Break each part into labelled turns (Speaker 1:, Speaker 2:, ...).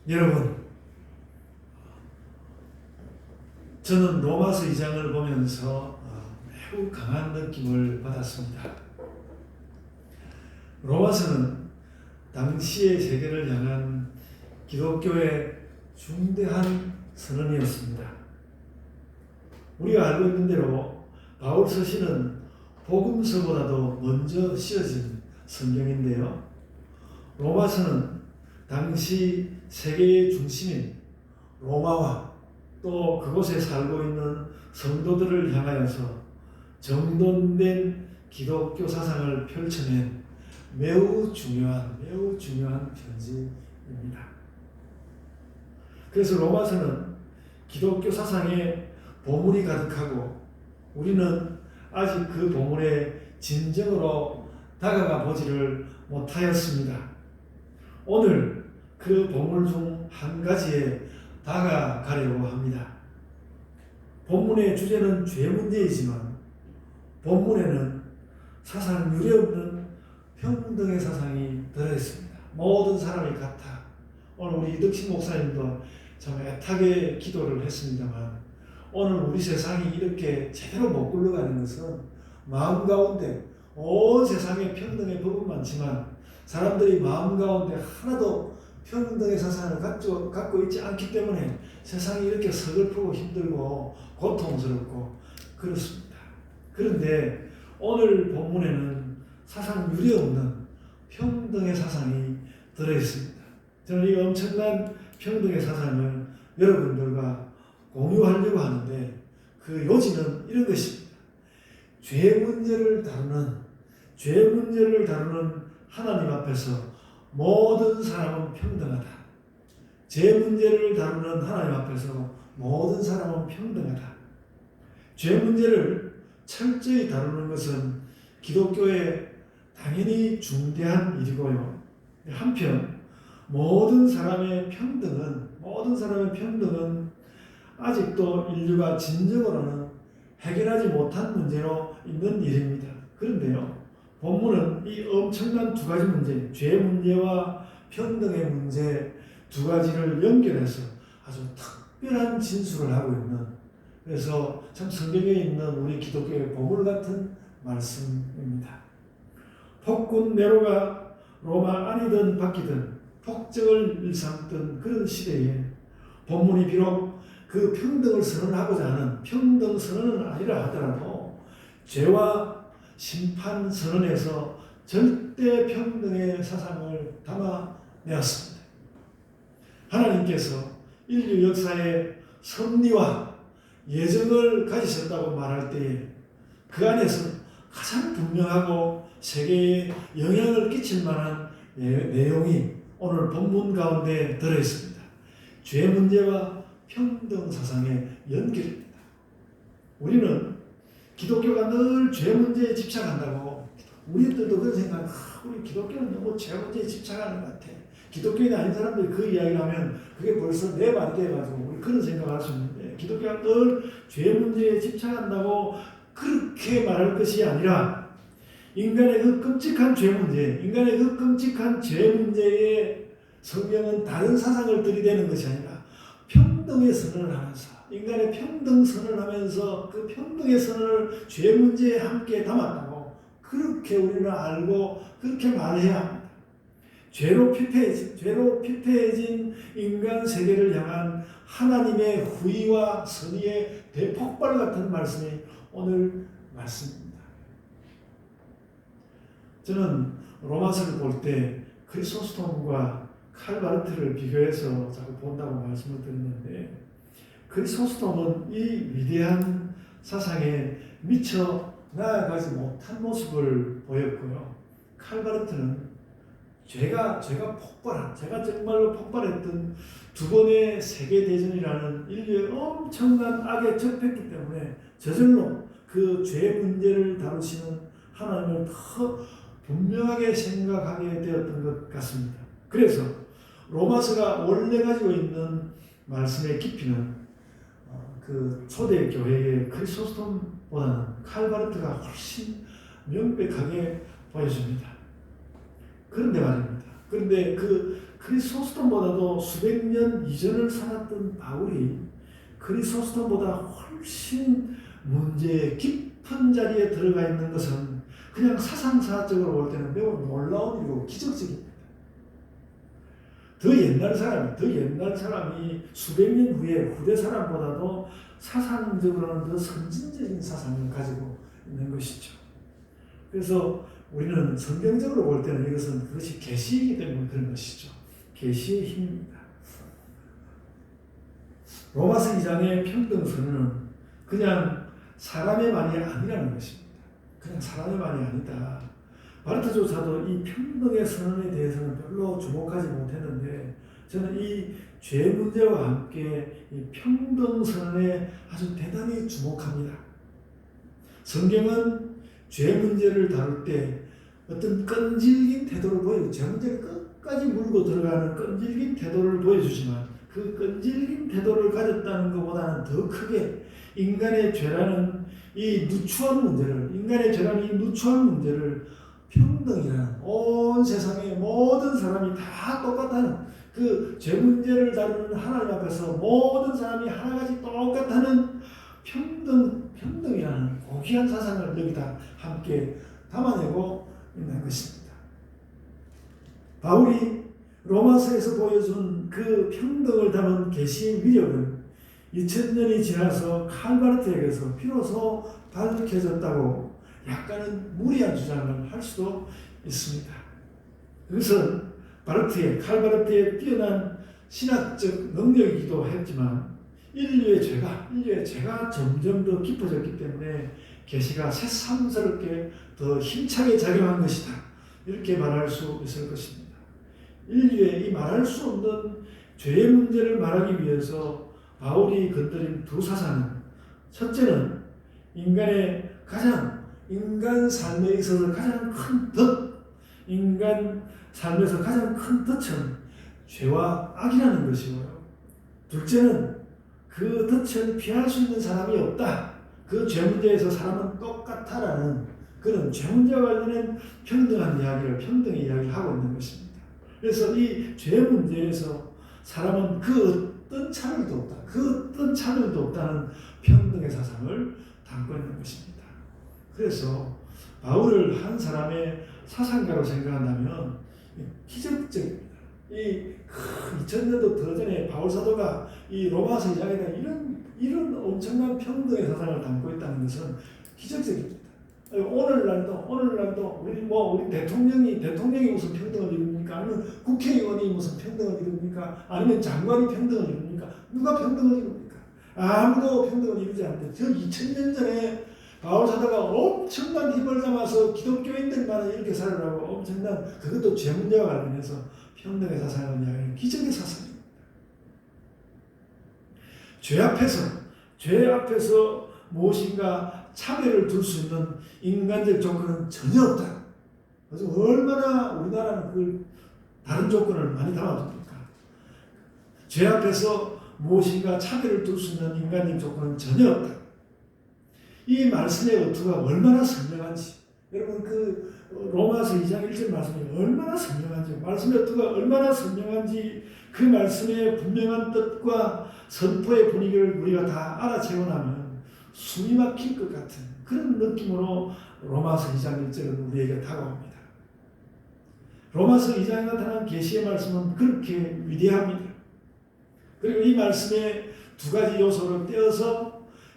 Speaker 1: 여러분, 저는 로마서 2장을 보면서 매우 강한 느낌을 받았습니다. 로마서는 당시의 세계를 향한 기독교의 중대한 선언이었습니다. 우리가 알고 있는 대로 바울 서신은 복음서보다도 먼저 쓰여진 성경인데요. 로마서는 당시 세계의 중심인 로마와 또 그곳에 살고 있는 성도들을 향하여서 정돈된 기독교 사상을 펼쳐낸 매우 중요한 편지입니다. 그래서 로마서는 기독교 사상에 보물이 가득하고 우리는 아직 그 보물에 진정으로 다가가 보지를 못하였습니다. 오늘 그 보물 중 한 가지에 다가가려고 합니다. 본문의 주제는 죄 문제이지만 본문에는 사상 유례없는 평등의 사상이 들어있습니다. 모든 사람이 같아. 오늘 우리 이덕신 목사님도 참 애타게 기도를 했습니다만 오늘 우리 세상이 이렇게 제대로 못 굴러가는 것은 마음 가운데 온 세상에 평등의 법은 많지만 사람들이 마음 가운데 하나도 평등의 사상을 갖고 있지 않기 때문에 세상이 이렇게 서글프고 힘들고 고통스럽고 그렇습니다. 그런데 오늘 본문에는 사상 유례없는 평등의 사상이 들어있습니다. 저는 이 엄청난 평등의 사상을 여러분들과 공유하려고 하는데 그 요지는 이런 것입니다. 죄 문제를 다루는 하나님 앞에서 모든 사람은 평등하다. 죄 문제를 다루는 하나님 앞에서 모든 사람은 평등하다. 죄 문제를 철저히 다루는 것은 기독교의 당연히 중대한 일이고요. 한편 모든 사람의 평등은 아직도 인류가 진정으로는 해결하지 못한 문제로 있는 일입니다. 그런데요, 본문은 이 엄청난 두 가지 문제, 죄 문제와 평등의 문제 두 가지를 연결해서 아주 특별한 진술을 하고 있는, 그래서 참 성경에 있는 우리 기독교의 보물 같은 말씀입니다. 폭군 네로가 로마 안이든 밖이든 폭정을 일삼던 그런 시대에 본문이 비록 그 평등을 선언하고자 하는 평등 선언은 아니라 하더라도 죄와 심판 선언에서 절대 평등의 사상을 담아내었습니다. 하나님께서 인류 역사의 섭리와 예정을 가지셨다고 말할 때에 그 안에서 가장 분명하고 세계에 영향을 끼칠 만한 내용이 오늘 본문 가운데 들어있습니다. 죄 문제와 평등 사상의 연결입니다. 우리는 기독교가 늘 죄 문제에 집착한다고, 우리들도 그런 생각, 우리 기독교는 너무 죄 문제에 집착하는 것 같아. 기독교인이 아닌 사람들이 그 이야기를 하면 그게 벌써 내 말이 돼가지고 우리 그런 생각을 할 수 있는데, 기독교가 늘 죄 문제에 집착한다고 그렇게 말할 것이 아니라 인간의 그 끔찍한 죄 문제에 성경은 다른 사상을 들이대는 것이 아니라 평등의 선언을 하면서, 인간의 평등 선언을 하면서 그 평등의 선언을 죄 문제에 함께 담았다고 그렇게 우리는 알고 그렇게 말해야 합니다. 죄로 피폐해진 인간 세계를 향한 하나님의 후위와 선의의 대폭발 같은 말씀이 오늘 말씀입니다. 저는 로마서를 볼 때 크리소스톰과 칼바르트를 비교해서 자꾸 본다고 말씀을 드렸는데, 크리소스톰은 이 위대한 사상에 미처 나아가지 못한 모습을 보였고요. 칼바르트는 제가 정말로 폭발했던 두 번의 세계대전이라는 인류의 엄청난 악에 접했기 때문에 저절로 그 죄 문제를 다루시는 하나님을 더 분명하게 생각하게 되었던 것 같습니다. 그래서 로마서가 원래 가지고 있는 말씀의 깊이는 그 초대 교회의 크리소스톰보다는 칼바르트가 훨씬 명백하게 보여줍니다. 그런데 말입니다. 그런데 그 크리소스톰보다도 수백 년 이전을 살았던 바울이 크리소스톰보다 훨씬 문제의 깊은 자리에 들어가 있는 것은 그냥 사상사적으로 볼 때는 매우 놀라운 일이고 기적적입니다. 더 옛날 사람이 수백 년 후에 후대 사람보다도 사상적으로는 더 선진적인 사상을 가지고 있는 것이죠. 그래서 우리는 성경적으로 볼 때는 이것은 그것이 계시이기 때문에 그런 것이죠. 계시의 힘입니다. 로마서 2장의 평등선언은 그냥 사람의 말이 아니라는 것입니다. 그냥 사람의 말이 아니다. 바르트조차도 이 평등의 선언에 대해서는 별로 주목하지 못했는데 저는 이 죄 문제와 함께 이 평등 선언에 아주 대단히 주목합니다. 성경은 죄 문제를 다룰 때 어떤 끈질긴 태도를 보여요. 죄 문제를 끝까지 물고 들어가는 끈질긴 태도를 보여주지만 그 끈질긴 태도를 가졌다는 것보다는 더 크게 인간의 죄라는 이 누추한 문제를 평등이라는 온 세상의 모든 사람이 다 똑같다는 그 죄 문제를 다루는 하나님 앞에서 모든 사람이 하나같이 똑같다는 평등이라는 고귀한 사상을 여기다 함께 담아내고 있는 것입니다. 바울이 로마서에서 보여준 그 평등을 담은 계시의 위력은 2000년이 지나서 칼바르트에게서 비로소 밝혀졌다고 약간은 무리한 주장을 할 수도 있습니다. 그것은 칼바르트의 뛰어난 신학적 능력이기도 했지만 인류의 죄가 점점 더 깊어졌기 때문에 계시가 새삼스럽게 더 힘차게 작용한 것이다. 이렇게 말할 수 있을 것입니다. 인류의 이 말할 수 없는 죄의 문제를 말하기 위해서 바울이 건드린 두 사상은 첫째는 인간 삶에 있어서 가장 큰 인간 삶에서 가장 큰 덫은 죄와 악이라는 것이고요. 둘째는 그 덫을 피할 수 있는 사람이 없다. 그 죄 문제에서 사람은 똑같다라는 그런 죄 문제와 관련된 평등의 이야기를 하고 있는 것입니다. 그래서 이 죄 문제에서 사람은 그 어떤 차별도 없다는 평등의 사상을 담고 있는 것입니다. 그래서 바울을 한 사람의 사상가로 생각한다면 기적적입니다. 2000년도 더 전에 바울 사도가 이 로마서 2장에다 이런 엄청난 평등의 사상을 담고 있다는 것은 기적적입니다. 오늘날도 우리 대통령이 무슨 평등을 이룹니까? 아니면 국회의원이 무슨 평등을 이룹니까? 아니면 장관이 평등을 이룹니까? 누가 평등을 이룹니까? 아무도 평등을 이루지 않는데 저 2000년 전에 바울 사도가 엄청난 힘을 담아서 기독교인들만 이렇게 살으라고 엄청난 그것도 죄 문제와 관련해서 평등의 사상을 이야기하는 기적의 사상입니다. 죄 앞에서 무엇인가 차별을 둘 수 있는 인간적 조건은 전혀 없다. 그래서 얼마나 우리나라는 그 다른 조건을 많이 담아둡니까? 죄 앞에서 무엇인가 차별을 둘 수 있는 인간적 조건은 전혀 없다. 이 말씀의 어투가 얼마나 선명한지 여러분 그 로마서 2장 1절 말씀이 얼마나 선명한지 말씀의 어투가 얼마나 선명한지 그 말씀의 분명한 뜻과 선포의 분위기를 우리가 다 알아채고 나면 숨이 막힐 것 같은 그런 느낌으로 로마서 2장 1절은 우리에게 다가옵니다. 로마서 2장에 나타난 계시의 말씀은 그렇게 위대합니다. 그리고 이 말씀의 두 가지 요소를 떼어서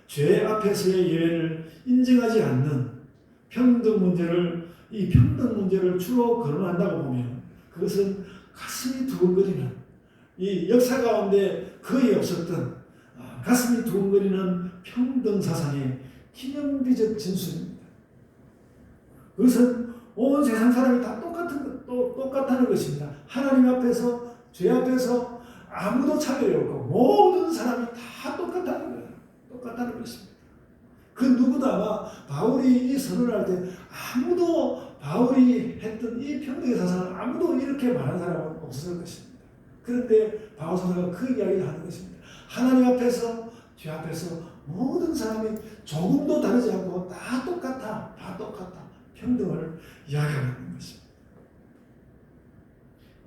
Speaker 1: 죄 앞에서의 예외를 인정하지 않는 평등 문제를 주로 거론한다고 보면 그것은 가슴이 두근거리는 이 역사 가운데 거의 없었던 가슴이 두근거리는 평등 사상의 기념비적 진술입니다. 그것은 온 세상 사람이 다 똑같다는 것입니다. 하나님 앞에서 죄 앞에서 아무도 차별이 없고 모든 사람이 다 똑같다는 것입니다. 그 누구도 아마 바울이 이 선언을 할 때 바울이 했던 이 평등의 사상을 아무도 이렇게 말한 사람은 없었을 것입니다. 그런데 바울 사도가 그 이야기를 하는 것입니다. 하나님 앞에서 죄 앞에서 모든 사람이 조금도 다르지 않고 다 똑같다. 평등을 이야기하고 있는 것입니다.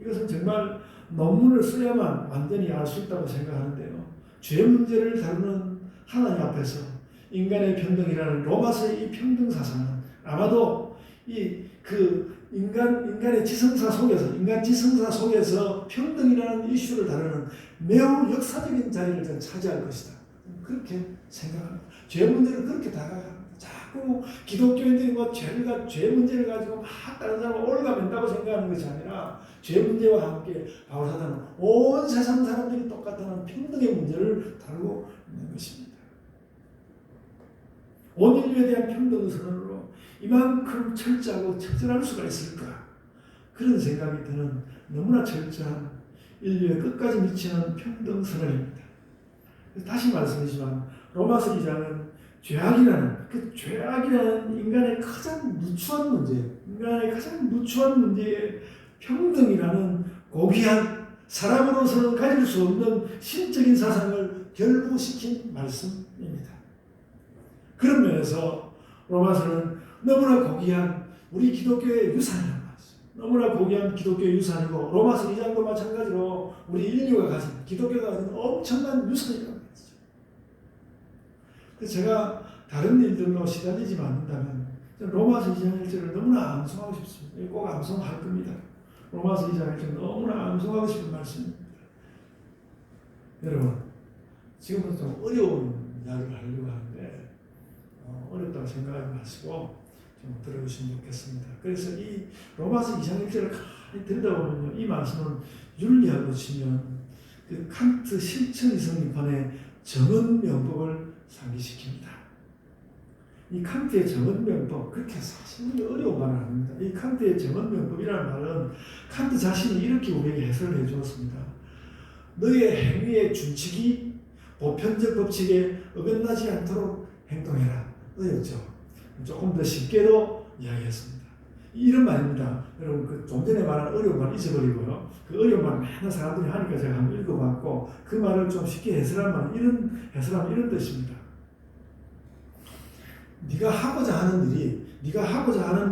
Speaker 1: 이것은 정말 논문을 써야만 완전히 알 수 있다고 생각하는데요. 죄 문제를 다루는 하나님 앞에서 인간의 평등이라는 로마서의 이 평등 사상은 아마도 인간의 지성사 속에서 인간 지성사 속에서 평등이라는 이슈를 다루는 매우 역사적인 자리를 좀 차지할 것이다. 그렇게 생각합니다. 죄 문제를 그렇게 다가갑니다. 자꾸 기독교인들이 죄 문제를 가지고 막 다른 사람을 올가맨다고 생각하는 것이 아니라 죄 문제와 함께 바울 사도는 온 세상 사람들이 똑같다는 평등의 문제를 다루고 있는 것입니다. 온 인류에 대한 평등 선언으로 이만큼 철저하고 적절할 수가 있을까? 그런 생각이 드는 너무나 철저한 인류의 끝까지 미치는 평등 선언입니다. 다시 말씀드리지만 로마서 2장은 죄악이라는 인간의 가장 누추한 문제의 평등이라는 고귀한 사람으로서는 가질 수 없는 신적인 사상을 결부시킨 말씀입니다. 그런 면에서 로마서는 너무나 고귀한 우리 기독교의 유산이라는 말씀, 너무나 고귀한 기독교의 유산이고 로마서 2장도 마찬가지로 우리 인류가 가진 기독교가 가진 엄청난 유산이라는 말이죠. 그래서 제가 다른 일들로 시달리지 않는다면 로마서 2장 1절을 너무나 암송하고 싶습니다. 꼭 암송할 겁니다. 로마서 2장 1절 너무나 암송하고 싶은 말씀입니다. 여러분, 지금은 좀 어려운 이야기를 하려고 하는데 어렵다고 생각하지 마시고 좀 들어주시면 좋겠습니다. 그래서 이 로마서 2장 1절을 가만히 들여다보면요, 이 말씀은 윤리학으로 치면 그 칸트 실천 이성립판의 정언명법을 상기시킵니다. 이 칸트의 정언명법, 그렇게 사실 어려운 말은 아닙니다. 이 칸트의 정언명법이라는 말은 칸트 자신이 이렇게 우리에게 해설을 해주었습니다. 너의 행위의 준칙이 보편적 법칙에 어긋나지 않도록 행동해라. 어렵죠. 조금 더 쉽게도 이야기했습니다. 이런 말입니다. 여러분, 좀 전에 말한 어려운 말 잊어버리고요. 그 어려운 말 많은 사람들이 하니까 제가 한번 읽어봤고, 그 말을 좀 쉽게 해설하면 이런 뜻입니다. 네가 하고자 하는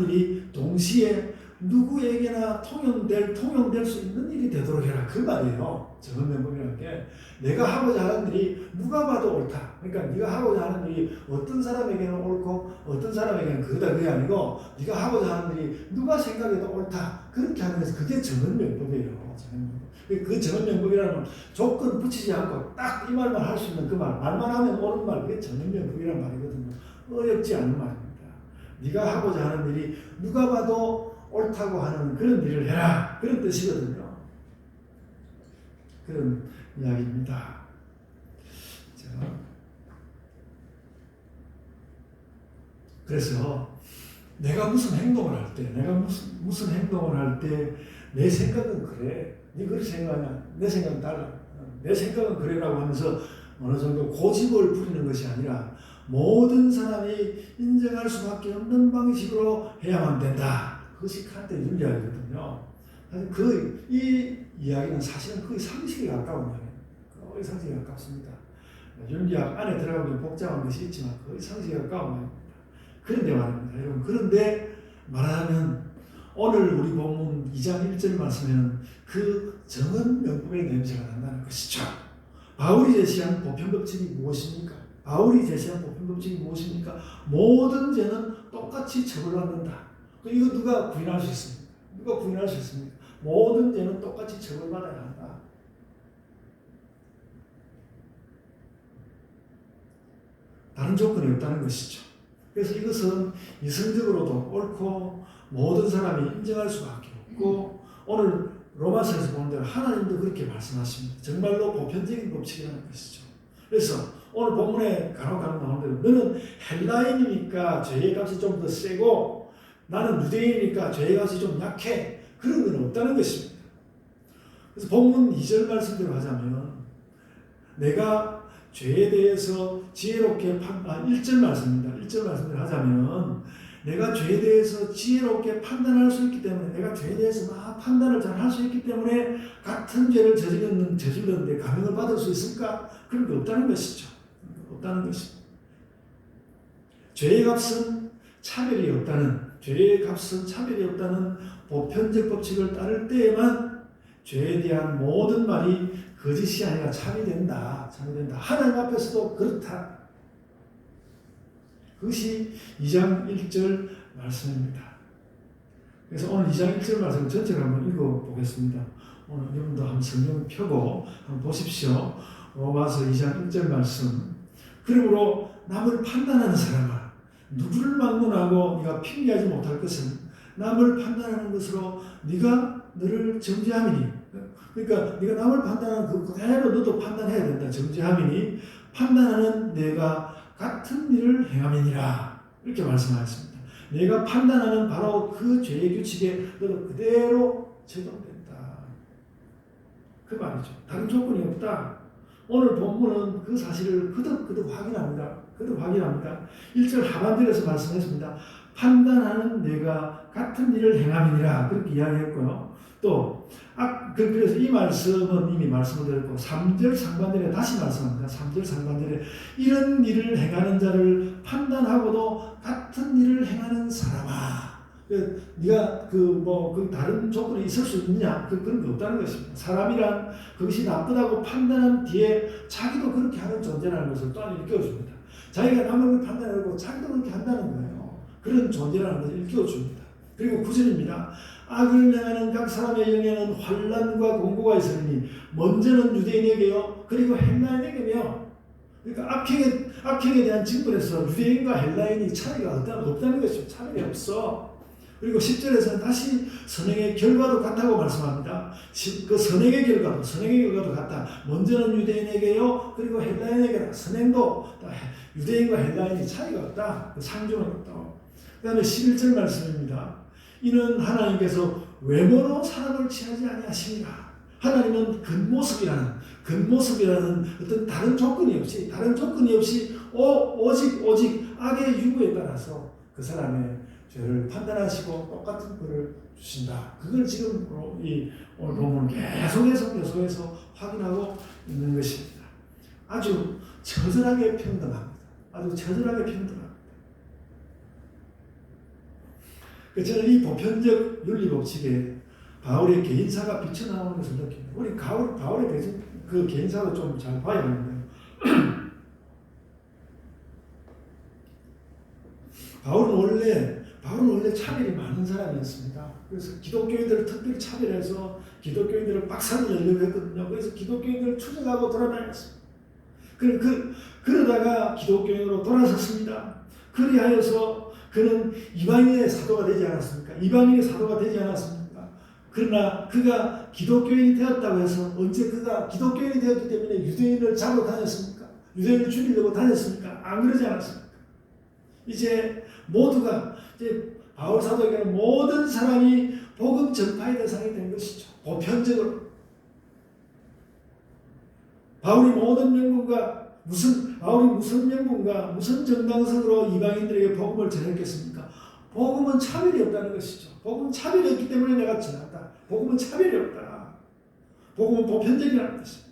Speaker 1: 일이 동시에 누구에게나 통용될 수 있는 일이 되도록 해라. 그 말이에요. 정언명법이라는 게 내가 하고자 하는 일이 누가 봐도 옳다. 그러니까 네가 하고자 하는 일이 어떤 사람에게는 옳고 어떤 사람에게는 그게 아니고 네가 하고자 하는 일이 누가 생각해도 옳다. 그렇게 하는 것이 그게 정언명법이에요. 그 정언명법이라는 조건 붙이지 않고 딱 이 말만 할 수 있는 그 말, 말만 하면 옳은 말, 그게 정언명법이라는 말이거든요. 어렵지 않은 말입니다. 네가 하고자 하는 일이 누가 봐도 옳다고 하는 그런 일을 해라. 그런 뜻이거든요. 그런 이야기입니다. 자, 그래서 내가 무슨 행동을 할 때 내 생각은 그래. 네 그렇게 생각하냐? 내 생각은 달라. 내 생각은 그래라고 하면서 어느 정도 고집을 부리는 것이 아니라 모든 사람이 인정할 수밖에 없는 방식으로 해야만 된다. 그것이 칸트의 윤리학이거든요. 사실 이 이야기는 사실은 거의 상식에 가까운 이야기입니다. 거의 상식에 가깝습니다. 윤리학 안에 들어가면 복잡한 것이 있지만 거의 상식에 가까운 이야기입니다. 그런데 말입니다. 여러분, 그런데 말하자면 오늘 우리 본문 2장 1절 말씀에는 그 정언명법의 냄새가 난다는 것이죠. 바울이 제시한 보편법칙이 무엇입니까? 모든 죄는 똑같이 처벌받는다. 이거 누가 부인할 수 있습니까? 모든 죄는 똑같이 처벌받아야 한다. 다른 조건이 없다는 것이죠. 그래서 이것은 이성적으로도 옳고 모든 사람이 인정할 수밖에 없고 오늘 로마서에서 보는 대로 하나님도 그렇게 말씀하십니다. 정말로 보편적인 법칙이라는 것이죠. 그래서 오늘 본문에 간혹 나오는 대로 너는 헬라인이니까 죄의 값이 좀 더 세고 나는 유대인이니까 죄의 값이 좀 약해. 그런 건 없다는 것입니다. 그래서 본문 2절 말씀대로 하자면 내가 죄에 대해서 지혜롭게 1절 말씀입니다. 1절 말씀대로 하자면 내가 죄에 대해서 지혜롭게 판단할 수 있기 때문에 내가 죄에 대해서 막 판단을 잘 할 수 있기 때문에 같은 죄를 저질렀는데 감형을 받을 수 있을까? 그런 게 없다는 것이죠. 죄의 값은 차별이 없다는 보편적 법칙을 따를 때에만 죄에 대한 모든 말이 거짓이 아니라 참이 된다. 참이 된다. 하나님 앞에서도 그렇다. 그것이 2장 1절 말씀입니다. 그래서 오늘 2장 1절 말씀 전체를 한번 읽어보겠습니다. 오늘 여러분도 한번 성경 펴고 한번 보십시오. 로마서 2장 1절 말씀. 그러므로 남을 판단하는 사람아, 누구를 막론하고 네가 핑계하지 못할 것은 남을 판단하는 것으로 네가 너를 정죄함이니. 그러니까 네가 남을 판단하는 그대로 너도 판단해야 된다. 정죄함이니 판단하는 내가 같은 일을 행함이니라. 이렇게 말씀하셨습니다. 내가 판단하는 바로 그 죄의 규칙에 너도 그대로 적용된다. 그 말이죠. 다른 조건이 없다. 오늘 본문은 그 사실을 거듭 확인합니다. 거듭 확인합니다. 1절 하반절에서 말씀했습니다. 판단하는 내가 같은 일을 행함이니라. 그렇게 이야기했고요. 또 그래서 이 말씀은 이미 말씀을 드렸고 3절 상반절에 다시 말씀합니다. 3절 상반절에 이런 일을 행하는 자를 판단하고도 같은 일을 행하는 사람아. 네가 그 다른 조건이 있을 수 있느냐? 그런 게 없다는 것입니다. 사람이란 그것이 나쁘다고 판단한 뒤에 자기도 그렇게 하는 존재라는 것을 또 일깨워줍니다. 자기가 남을 판단하고 자기도 그렇게 한다는 거예요. 그런 존재라는 것을 일깨워줍니다. 그리고 9절입니다. 악을 행하는 각 사람의 영에는 환난과 공고가 있으니 먼저는 유대인에게요 그리고 헬라인에게며. 그러니까 악행에 대한 징벌에서 유대인과 헬라인이 차이가 없다는 것이죠. 차이가 없어. 그리고 10절에서는 다시 선행의 결과도 같다고 말씀합니다. 그 선행의 결과도 같다. 먼저는 유대인에게요 그리고 헬라인에게라. 선행도 유대인과 헬라인이 차이가 없다. 상주는 없다. 그 다음에 11절 말씀입니다. 이는 하나님께서 외모로 사람을 취하지 아니하십니다. 하나님은 겉모습이라는 어떤 다른 조건이 없이 오직 악의 유무에 따라서 그 사람의 죄를 판단하시고 똑같은 벌을 주신다. 그걸 지금 오늘 본문 계속해서 확인하고 있는 것입니다. 아주 처절하게 평등합니다. 저는 이 보편적 윤리 법칙에 바울의 개인사가 비쳐나오는 것을 느낍니다. 우리 바울의 그 개인사도 좀 잘 봐야 하는데요. 바울은 원래 차별이 많은 사람이었습니다. 그래서 기독교인들을 특별히 차별해서 기독교인들을 박살을 내려고 했거든요. 그래서 기독교인들을 추적하고 돌아다녔습니다. 그러다가 기독교인으로 돌아섰습니다. 그리하여서 그는 이방인의 사도가 되지 않았습니까? 그러나 그가 기독교인이 되었다고 해서 언제 그가 기독교인이 되었기 때문에 유대인을 잡아 다녔습니까? 유대인을 죽이려고 다녔습니까? 안 그러지 않았습니까? 이제 바울 사도에게는 모든 사람이 복음 전파의 대상이 된 것이죠. 보편적으로. 바울이 무슨 명분과 무슨 정당성으로 이방인들에게 복음을 전했겠습니까? 복음은 차별이 없다는 것이죠. 복음은 차별이 없기 때문에 내가 전한다. 복음은 차별이 없다. 복음은 보편적이라는 것입니다.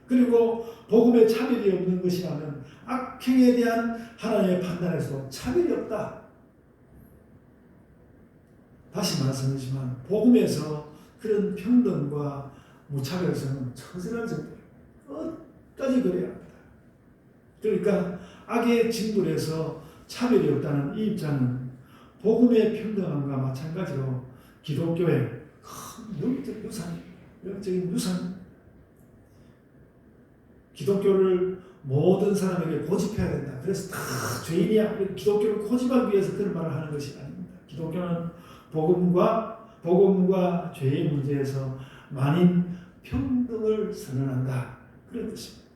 Speaker 1: 그리고 복음에 차별이 없는 것이라면 악행에 대한 하나님의 판단에서 차별이 없다. 다시 말씀드리지만 복음에서 그런 평등과 무차별성은 처절한 정도예요. 끝까지 그래야 합니다. 그러니까 악의 징벌에서 차별이 없다는 이 입장은 복음의 평등함과 마찬가지로 기독교의 큰 영적인 유산. 기독교를 모든 사람에게 고집해야 된다. 그래서 다 죄인이야. 기독교를 고집하기 위해서 그런 말을 하는 것이 아닙니다. 기독교는 복음과 죄의 문제에서 만인 평등을 선언한다. 그런 뜻입니다.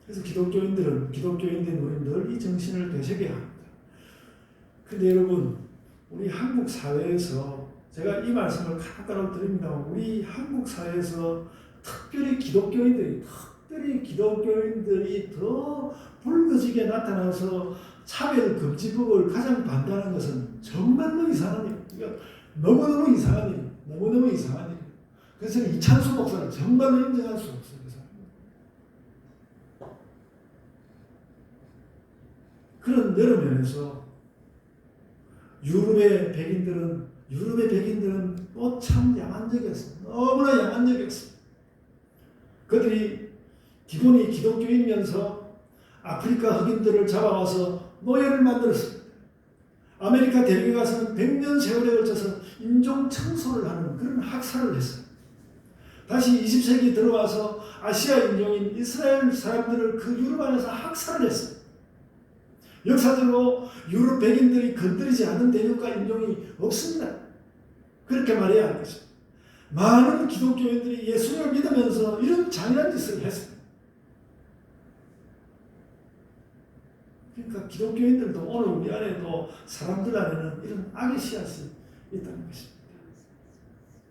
Speaker 1: 그래서 기독교인들은 늘 이 정신을 되새겨야 합니다. 근데 여러분, 우리 한국 사회에서 제가 이 말씀을 간혹 드립니다. 우리 한국 사회에서 특별히 기독교인들이 더 불거지게 나타나서 차별금지법을 가장 반대하는 것은 정말로 이상한 일이에요. 너무너무 이상한 일이에요. 그래서 이찬수 목사를 정말로 인정할 수 없어요. 그런 여러 면에서 유럽의 백인들은 유럽의 백인들은 또 참 야만적이었습니다. 너무나 야만적이었습니다. 그들이 기본이 기독교인이면서 아프리카 흑인들을 잡아와서 노예를 만들었습니다. 아메리카 대륙에 가서는 100년 세월에 걸쳐서 인종 청소를 하는 그런 학살을 했어요. 다시 20세기 들어와서 아시아 인종인 이스라엘 사람들을 그 유럽 안에서 학살을 했어요. 역사적으로 유럽 백인들이 건드리지 않은 대륙과 인종이 없습니다. 그렇게 말해야 할 것입니다. 많은 기독교인들이 예수님을 믿으면서 이런 잔인한 짓을 했습니다. 그러니까 기독교인들도 오늘 우리 안에도 사람들 안에는 이런 악의 씨앗이 있다는 것입니다.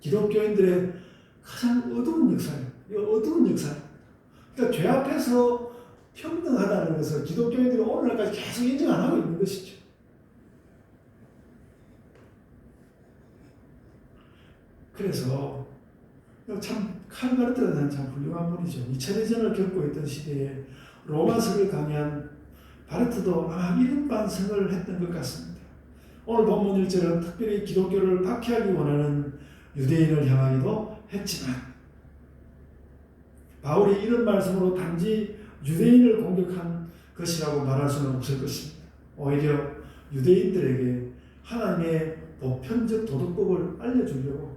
Speaker 1: 기독교인들의 가장 어두운 역사예요. 이 어두운 역사입니다. 그러니까 죄 앞에서 평등하다는 것을 기독교인들이 오늘날까지 계속 인정 안 하고 있는 것이죠. 그래서 참 칼바르트라는 참 훌륭한 분이죠. 2차 대전을 겪고 있던 시대에 로마서를 강의한 바르트도 아마 이런 반성을 했던 것 같습니다. 오늘 본문 1절은 특별히 기독교를 박해하기 원하는 유대인을 향하기도 했지만 바울이 이런 말씀으로 단지 유대인을 공격한 것이라고 말할 수는 없을 것입니다. 오히려 유대인들에게 하나님의 보편적 도덕법을 알려주려고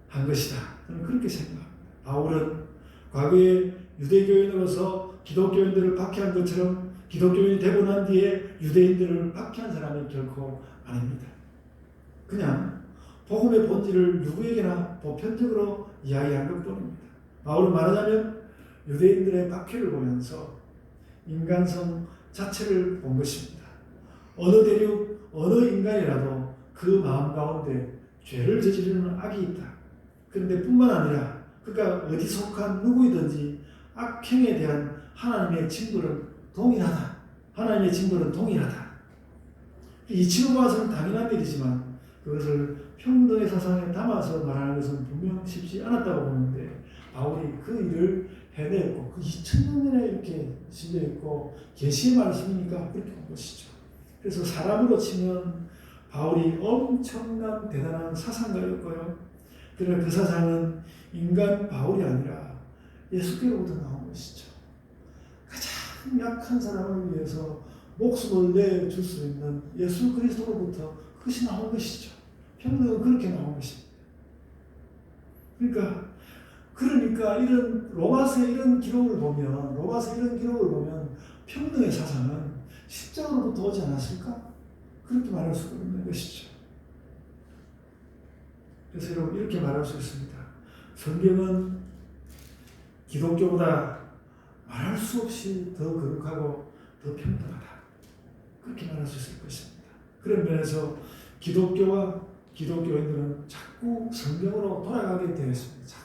Speaker 1: 한 것이다. 저는 그렇게 생각합니다. 바울은 과거에 유대교인으로서 기독교인들을 박해한 것처럼 기독교인이 되고 난 뒤에 유대인들을 박해한 사람이 결코 아닙니다. 그냥 복음의 본질을 누구에게나 보편적으로 이야기한 것뿐입니다. 바울은 말하자면 유대인들의 박해를 보면서 인간성 자체를 본 것입니다. 어느 대륙, 어느 인간이라도 그 마음 가운데 죄를 저지르는 악이 있다. 그런데 뿐만 아니라 그가 어디 속한 누구이든지 악행에 대한 하나님의 징벌은 동일하다. 하나님의 징벌은 동일하다. 이치로 봐서는 당연한 일이지만 그것을 평등의 사상에 담아서 말하는 것은 분명 쉽지 않았다고 보는데 바울이 그 일을 해냈고 그 2000년 전에 이렇게 실려있고 계시의 말씀이니까 그렇게 본 것이죠. 그래서 사람으로 치면 바울이 엄청난 대단한 사상가였고요. 그러나 그 사상은 인간 바울이 아니라 예수께로부터 나온 것이죠. 가장 약한 사람을 위해서 목숨을 내줄 수 있는 예수 그리스도로부터 그것이 나온 것이죠. 평등은 그렇게 나온 것입니다. 그러니까 이런 로마서의 이런 기록을 보면 평등의 사상은 십자가로부터 오지 않았을까? 그렇게 말할 수 있는 것이죠. 그래서 여러분 이렇게 말할 수 있습니다. 성경은 기독교보다 말할 수 없이 더 거룩하고 더 평등하다. 그렇게 말할 수 있을 것입니다. 그런 면에서 기독교와 기독교인들은 자꾸 성경으로 돌아가게 되었습니다.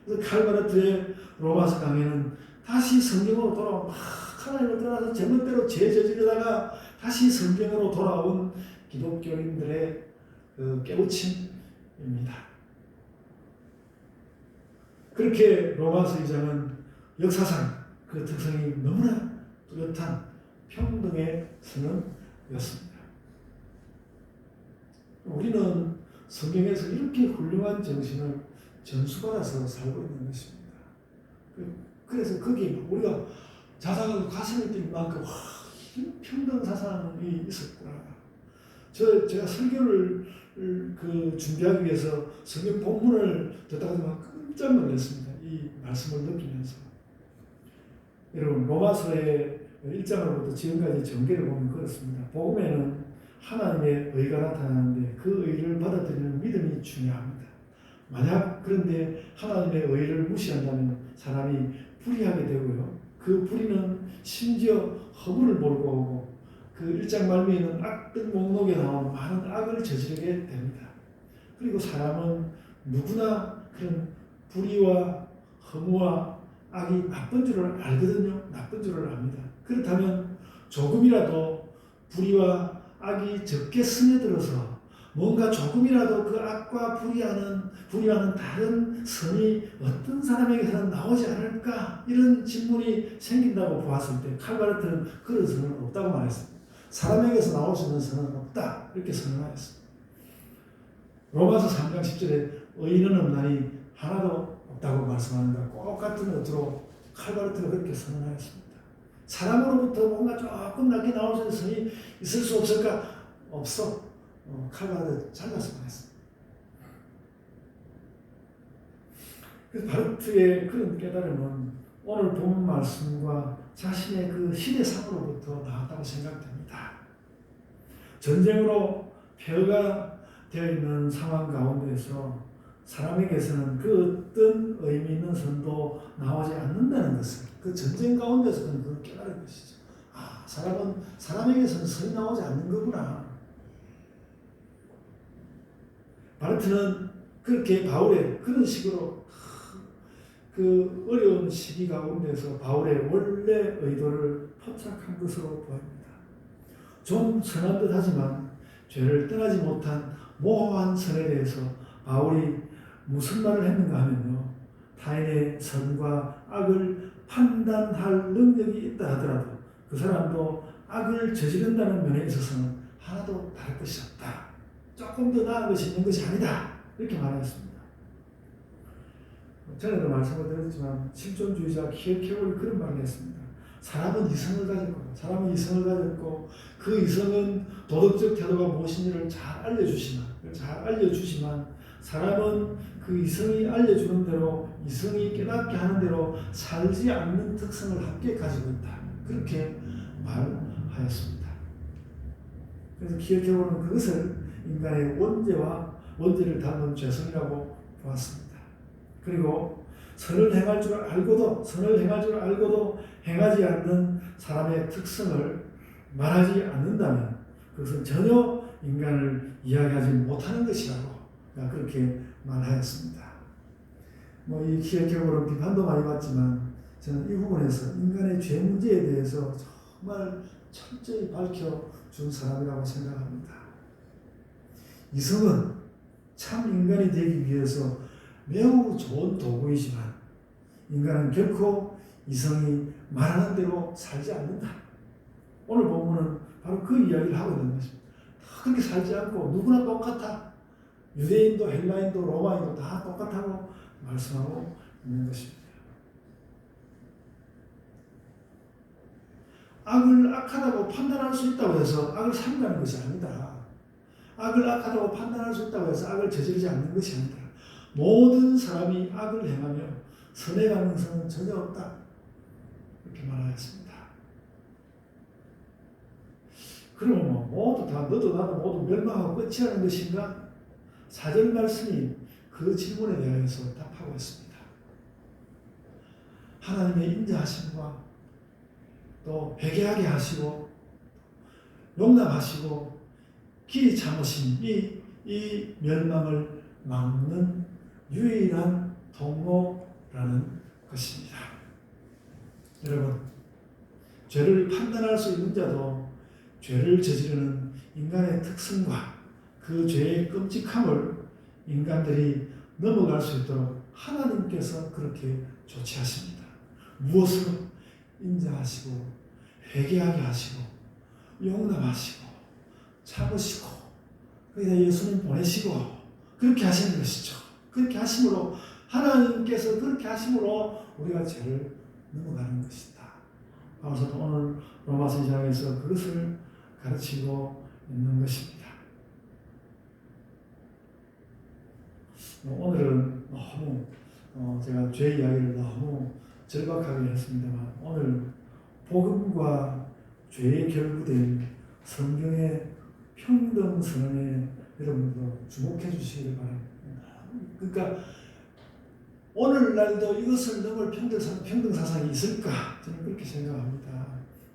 Speaker 1: 그래서 칼바르트의 로마서 강의는 다시 성경으로 돌아온 하나님을 떠나서 제멋대로 죄 저지르다가 다시 성경으로 돌아온 기독교인들의 그 깨우침입니다. 그렇게 로마서 2장은 역사상 그 특성이 너무나 뚜렷한 평등의 선언이었습니다. 우리는 성경에서 이렇게 훌륭한 정신을 전수받아서 살고 있는 것입니다. 그래서 거기에 우리가 자다가 가슴이 뛸 만큼 이런 평등 사상이 있었구나. 제가 설교를 준비하기 위해서 성경 본문을 듣다가 깜짝 놀랐습니다. 이 말씀을 느끼면서. 여러분 로마서의 1장으로부터 지금까지 전개를 보면 그렇습니다. 복음에는 하나님의 의가 나타나는데 그 의를 받아들이는 믿음이 중요합니다. 만약 그런데 하나님의 의를 무시한다면 사람이 불의하게 되고요. 그 불의는 심지어 허물을 몰고 오고 그 1장 말미에는 악들 목록에 나온 많은 악을 저지르게 됩니다. 그리고 사람은 누구나 그런 불의와 허무와 악이 나쁜 줄을 알거든요. 나쁜 줄을 압니다. 그렇다면 조금이라도 불의와 악이 적게 스며들어서 뭔가 조금이라도 그 악과 불의와는 다른 선이 어떤 사람에게서는 나오지 않을까 이런 질문이 생긴다고 보았을 때 칼바르트는 그런 선은 없다고 말했습니다. 사람에게서 나올 수 있는 선은 없다 이렇게 선언하였습니다. 로마서 3장 10절에 의인은 없나니 하나도 없다고 말씀합니다. 똑같은 어투로 칼바르트가 그렇게 선언하였습니다. 사람으로부터 뭔가 조금 낮게 나올 수 있는 선이 있을 수 없을까? 없어. 칼바르트 잘라서 말했습니다. 그래서 바르트의 그런 깨달음은 오늘 본 말씀과 자신의 그 시대상으로부터 나왔다고 생각됩니다. 전쟁으로 폐허가 되어 있는 상황 가운데서 사람에게서는 그 어떤 의미 있는 선도 나오지 않는다는 것을 그 전쟁 가운데서는 그걸 깨달은 것이죠. 아, 사람에게서는 선이 나오지 않는 거구나. 바르트는 그렇게 바울의 그런 식으로 그 어려운 시기 가운데서 바울의 원래 의도를 포착한 것으로 보입니다. 좀 선한 듯 하지만 죄를 떠나지 못한 모호한 선에 대해서 바울이 무슨 말을 했는가 하면요. 타인의 선과 악을 판단할 능력이 있다 하더라도 그 사람도 악을 저지른다는 면에 있어서는 하나도 다를 것이 없다. 조금 더 나은 것이 있는 것이 아니다. 이렇게 말했습니다. 전에도 말씀을 드렸지만 실존주의자 키에케고르가 그런 말을 했습니다. 사람은 이성을 가졌고 그 이성은 도덕적 태도가 무엇인지를 잘 알려주지만 사람은 그 이성이 알려주는 대로 이성이 깨닫게 하는 대로 살지 않는 특성을 함께 가지고 있다. 그렇게 말하였습니다. 그래서 키에케고르는 그것을 인간의 원죄를 담은 죄성이라고 보았습니다. 그리고 선을 행할 줄 알고도 행하지 않는 사람의 특성을 말하지 않는다면 그것은 전혀 인간을 이야기하지 못하는 것이라고 그렇게 말하였습니다. 이 키에케고르는 비판도 많이 받지만 저는 이 부분에서 인간의 죄 문제에 대해서 정말 철저히 밝혀준 사람이라고 생각합니다. 이성은 참 인간이 되기 위해서 매우 좋은 도구이지만 인간은 결코 이성이 말하는 대로 살지 않는다. 오늘 본문은 바로 그 이야기를 하고 있는 것입니다. 그렇게 살지 않고 누구나 똑같아. 유대인도 헬라인도 로마인도 다 똑같다고 말씀하고 있는 것입니다. 악을 악하다고 판단할 수 있다고 해서 악을 삼가는 것이 아니다. 악을 악하다고 판단할 수 있다고 해서 악을 저지르지 않는 것이 아니다. 모든 사람이 악을 행하며 선의 가능성은 전혀 없다. 이렇게 말하였습니다. 그러면 모두 다 너도 나도 모두 멸망하고 끝이라는 것인가? 4절 말씀이 그 질문에 대해서 답하고 있습니다. 하나님의 인자하심과 또 회개하게 하시고 용납하시고 길이 참으신 이 멸망을 막는 유일한 통로라는 것입니다. 여러분, 죄를 판단할 수 있는 자도 죄를 저지르는 인간의 특성과 그 죄의 끔찍함을 인간들이 넘어갈 수 있도록 하나님께서 그렇게 조치하십니다. 무엇으로? 인자하시고 회개하게 하시고 용납하시고 참으시고 그래서 예수님 보내시고 그렇게 하시는 것이죠. 그렇게 하심으로 하나님께서 그렇게 하심으로 우리가 죄를 넘어가는 것이다. 바울사도 오늘 로마서 2장에서 그것을 가르치고 있는 것입니다. 오늘은 너무 제가 죄 이야기를 너무 절박하게 했습니다만 오늘 복음과 죄에 결부된 성경의 평등 선언에 여러분도 주목해 주시길 바랍니다. 그러니까 오늘날도 이것을 넘을 평등 사상이 있을까? 저는 그렇게 생각합니다.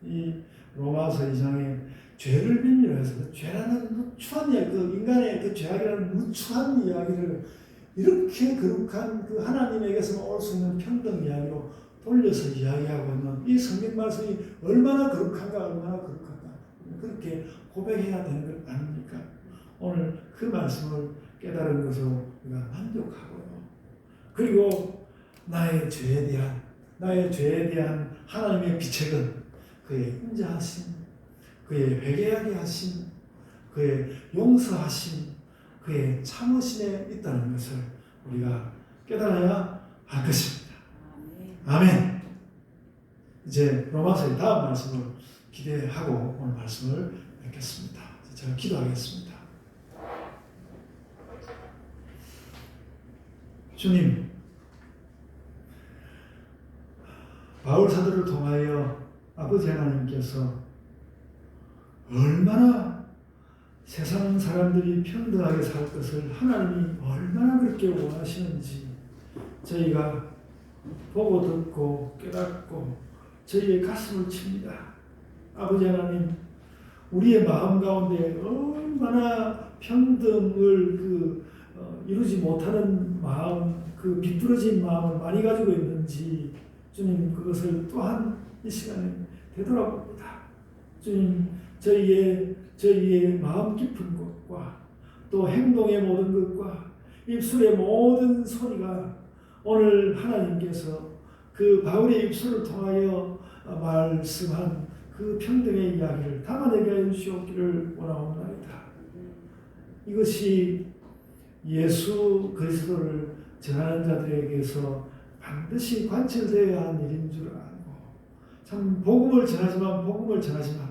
Speaker 1: 이 로마서 2장에 죄를 빌미로해서 죄라는 누추한 이야기, 인간의 그 죄악이라는 누추한 이야기를 이렇게 거룩한 그 하나님에게서 올 수 있는 평등 이야기로 돌려서 이야기하고 있는 이 성경 말씀이 얼마나 거룩한가 그렇게 고백해야 되는 것 아닙니까? 오늘 그 말씀을 깨달은 것으로 우리가 만족하고요. 그리고 나의 죄에 대한 하나님의 비책은 그의 인자하심, 그의 회개하게 하심, 그의 용서하심, 그의 참으심에 있다는 것을 우리가 깨달아야 할 것입니다. 아멘. 이제 로마서의 다음 말씀을 기대하고 오늘 말씀을 뵙겠습니다. 제가 기도하겠습니다. 주님, 바울 사도를 통하여 아버지 하나님께서 얼마나 세상 사람들이 평등하게 살 것을 하나님이 얼마나 그렇게 원하시는지 저희가 보고 듣고 깨닫고 저희의 가슴을 칩니다. 아버지 하나님, 우리의 마음 가운데 얼마나 평등을 이루지 못하는 마음, 그 비뚤어진 마음을 많이 가지고 있는지 주님, 그것을 또한 이 시간에 되돌아봅니다. 주님, 저희의 마음 깊은 것과 또 행동의 모든 것과 입술의 모든 소리가 오늘 하나님께서 그 바울의 입술을 통하여 말씀한 그 평등의 이야기를 담아내게 하여 주시옵기를 원하옵나이다. 이것이 예수 그리스도를 전하는 자들에게서 반드시 관철되어야 하는 일인 줄 알고, 참 복음을 전하지만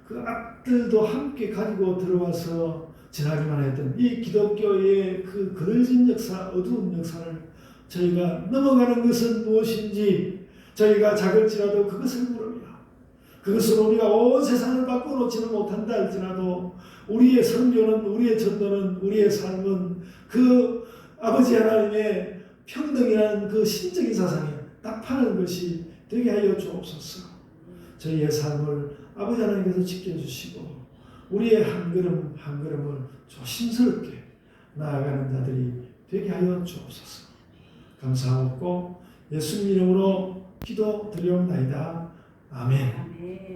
Speaker 1: 그 악들도 함께 가지고 들어와서 전하기만 했던 이 기독교의 그 거짓 역사, 어두운 역사를 저희가 넘어가는 것은 무엇인지 저희가 작을지라도 그것을 물으며, 그것을 우리가 온 세상을 바꿔놓지는 못한다 할지라도 우리의 선교는, 우리의 전도는, 우리의 삶은 그 아버지 하나님의 평등이라는 그 신적인 사상에 답하는 것이 되게 하여 주옵소서. 저희의 삶을 아버지 하나님께서 지켜주시고 우리의 한 걸음 한 걸음을 조심스럽게 나아가는 자들이 되게 하여 주옵소서. 감사하고 예수님 이름으로 기도드리옵나이다. 아멘.